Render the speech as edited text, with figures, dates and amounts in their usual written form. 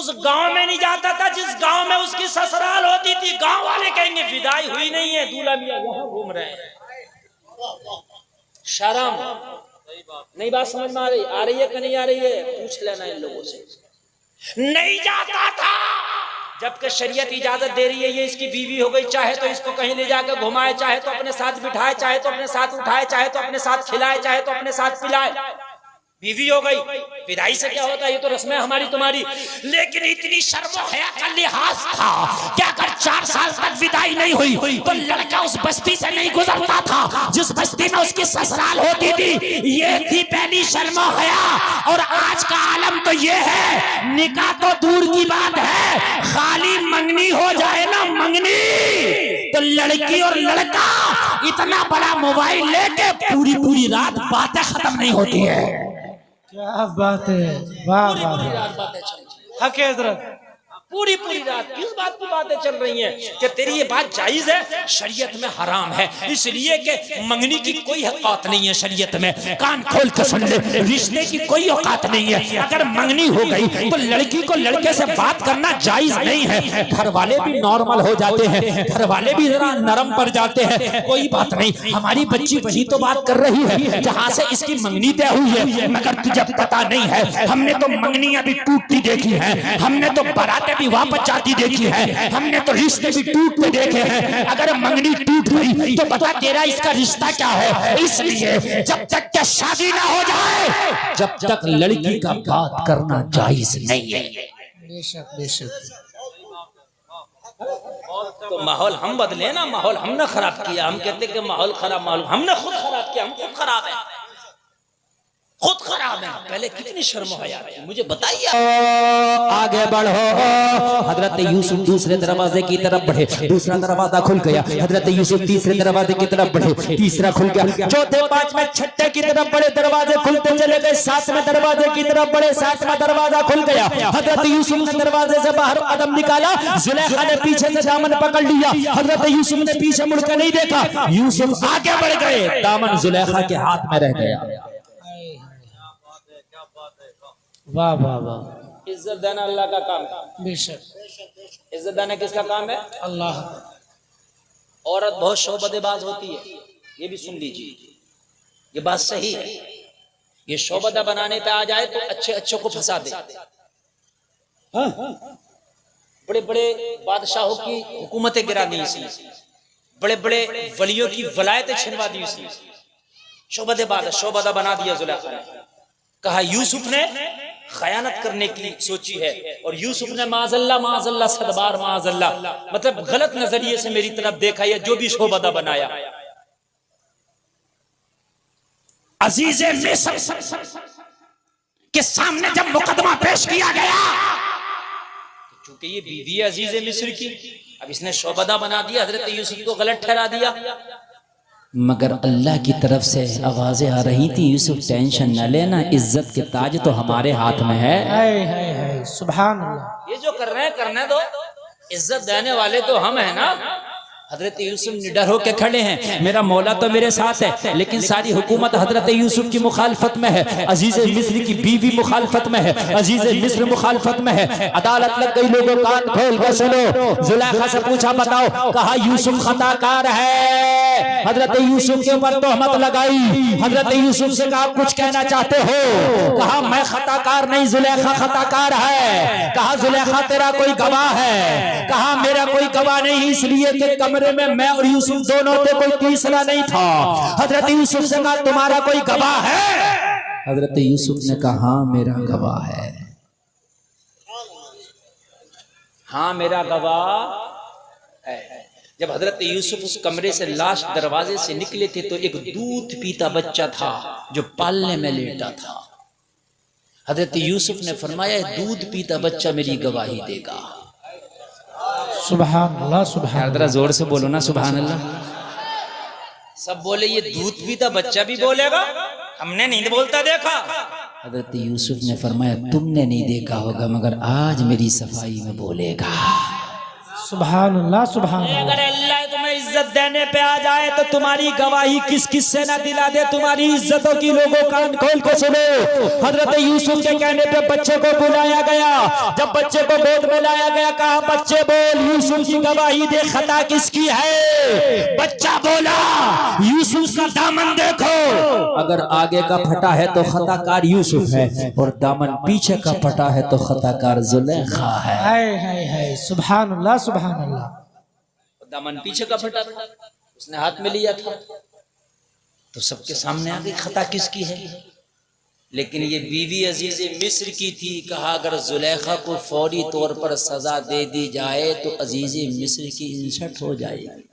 उस गांव में नहीं जाता था जिस गांव में उसकी ससुराल होती थी। गांव वाले कहेंगे विदाई हुई नहीं है, दूल्हा मियां वहां घूम रहे हैं। शर्म नहीं। बात समझ में आ रही है कि नहीं आ रही है? पूछ लेना इन लोगों से। नहीं जाता था, जबकि शरीयत इजाजत दे रही है। ये इसकी बीवी हो गई, चाहे तो इसको कहीं ले जाकर घुमाए, चाहे तो अपने साथ बिठाए, चाहे तो अपने साथ उठाए, चाहे तो अपने साथ खिलाए, चाहे तो अपने साथ पिलाए। बीवी हो गई, विदाई से क्या होता है? ये तो रस्में हमारी तुम्हारी। लेकिन इतनी शर्म हया का लिहाज था कि अगर 4 साल तक विदाई नहीं हुई तो लड़का उस बस्ती से नहीं गुजरता था जिस बस्ती में उसकी ससुराल होती थी। ये थी पहली शर्म हया। और आज का आलम तो ये है, निकाह तो दूर की बात है, खाली मंगनी हो जाए ना, मंगनी, तो लड़की और लड़का इतना बड़ा मोबाइल लेके पूरी पूरी रात बातें खत्म नहीं होती है। क्या बात है, वाह वाह, पूरी रात बातें चल रही हैं। हक है हजरत। पूरी रात किस बात की बातें चल रही हैं कि तेरी ये बात जायज है, शरीयत में हराम है, इसलिए कि मंगनी की कोई औकात नहीं है शरीयत में। कान खोल के सुन ले, रिश्ते की कोई औकात नहीं है। अगर मंगनी हो गई तो लड़की को लड़के से बात करना जायज नहीं है। घर वाले भी नॉर्मल हो जाते हैं, घर वाले भी जरा नरम पड़ जाते हैं, कोई बात नहीं। हमारी बच्ची वही तो बात कर रही है जहाँ से इसकी मंगनी तय हुई है, मगर तुझे पता नहीं है, हमने तो मंगनियां भी टूटती देखी है, हमने तो बारातें भी वापस जाती देखी है, हमने तो रिश्ते भी टूटते देखे हैं। अगर मंगनी टूट गई तो बता तेरा इसका रिश्ता क्या है? इसलिए जब तक क्या शादी ना हो जाए, जब तक लड़की का बात करना जायज नहीं है। बेशक बेशक। तो माहौल हम बदले ना, माहौल हमने खराब किया। हम कहते कि माहौल खराब, माहौल हमने खुद खराब किया। हम खुद खराब है, खुद खराब है। पहले कितनी शर्म है यार, मुझे बताइए। आगे बढ़ो। हजरत यूसुफ दूसरे दरवाजे की तरफ बढ़े, दूसरा दरवाजा खुल गया। हजरत यूसुफ तीसरे दरवाजे की तरफ बढ़े, तीसरा खुल गया। चौथे, पांचवें, छठे की तरफ बढ़े, दरवाजे खुलते चले गए। सातवें दरवाजे की तरफ बढ़े, सातवां दरवाजा खुल गया। हजरत यूसुफ ने दरवाजे से बाहर कदम निकाला, जुलेखा ने पीछे से दामन पकड़ लिया। हजरत यूसुफ ने पीछे मुड़कर नहीं देखा, यूसुफ आगे बढ़ गए, दामन जुलेखा के हाथ में रह गया। वाह वाह वाह। इज्जत देना अल्लाह का काम है। बेशक। इज्जत देना किसका काम है? अल्लाह। औरत बहुत शोबदेबाज होती है, ये भी सुन लीजिए, ये बात सही है। ये शोबदा बनाने पे आ जाए तो अच्छे अच्छे को फंसा दे। बड़े बड़े बादशाहों की हुकूमतें गिरा दी इसी, बड़े बड़े वलियों की वलायतें छिनवा दी इसी। शोबदेबाज, शोबदा बना दिया जुलेखा ने। कहा यूसुफ ने खयानत करने की सोची है, और यूसुफ ने माजल्ला सदबार माजल्ला, मतलब गलत नजरिए से मेरी तरफ देखा, या जो भी शोबदा बनाया। अजीज़े मिस्र के सामने जब मुकदमा पेश किया गया, चूंकि ये बीवी है अजीज़े मिस्र की, अब इसने शोबदा बना दिया, हजरत यूसुफ को गलत ठहरा दिया। मगर अल्लाह की तरफ से आवाजें आ रही थी, यूसुफ टेंशन न लेना, इज्जत के ताज तो हमारे हाथ में है। हाय सुभान अल्लाह। ये जो कर रहे हैं करने दो, इज्जत देने वाले तो हम है ना। हजरत यूसुफ निडर होकर खड़े हैं, मेरा मौला तो मेरे साथ है, लेकिन सारी हुकूमत हजरत यूसुफ की मुखालफत में है। अजीज मिस्र की बीवी मुखालफत में है, अजीज मिस्र मुखालफत में है। अदालत लग गई, लोगों कान खोल कर सुनो। जुलेखा से पूछा बताओ, कहा यूसुफ खताकार है। हजरत यूसुफ के ऊपर तोहमत लगाई। हजरत यूसुफ से कहा कुछ कहना चाहते हो? कहा मैं खताकार नहीं, जुलेखा खताकार है। कहा जुलेखा तेरा कोई गवाह है? कहा मेरा कोई गवाह नहीं, इसलिए कि कमरे में मैं और यूसुफ दोनों थे, कोई तीसरा नहीं था। हजरत यूसुफ से कहा तुम्हारा कोई गवाह है? हजरत यूसुफ ने कहा हाँ मेरा गवाह है। हाँ मेरा गवाह है। जब हजरत यूसुफ उस कमरे से लाश दरवाजे से निकले थे तो एक दूध पीता बच्चा था जो पालने में लेटा था। हजरत यूसुफ ने फरमाया दूध पीता बच्चा मेरी गवाही देगा। सुभान अल्लाह सुभान। जरा जोर से बोलो ना सुभान अल्लाह। सब बोले ये दूध पीता बच्चा भी बोलेगा, हमने नहीं बोलता देखा। हजरत यूसुफ ने फरमाया तुमने नहीं देखा होगा मगर आज मेरी सफाई में बोलेगा। सुभान अल्लाह सुभान अल्लाह। अगर अल्लाह तुम्हें इज्जत देने पे आ जाए तो तुम्हारी गवाही किस किस से ना दिला दे तुम्हारी इज्जतों की। लोगों कान खोल के सुनो, हजरत यूसुफ के कहने पे बच्चे को बुलाया गया। जब बच्चे को गोद में लाया गया, कहा बच्चे बोल यूसुफ की गवाही दे, खता किसकी है? बच्चा बोला यूसुफ का दामन देखो, अगर आगे का फटा है तो खताकार यूसुफ है, और दामन पीछे का फटा है तो खताकार जुलेखा है। सुभान अल्लाह सुभान अल्लाह। दामन पीछे का फटा था, उसने हाथ में लिया था, तो सबके सामने आ गई खता किसकी है। लेकिन ये बीवी अजीज मिस्र की थी। कहा अगर जुलेखा को फौरी तौर पर सजा दे दी जाए तो अजीज मिस्र की इंसल्ट हो जाएगी।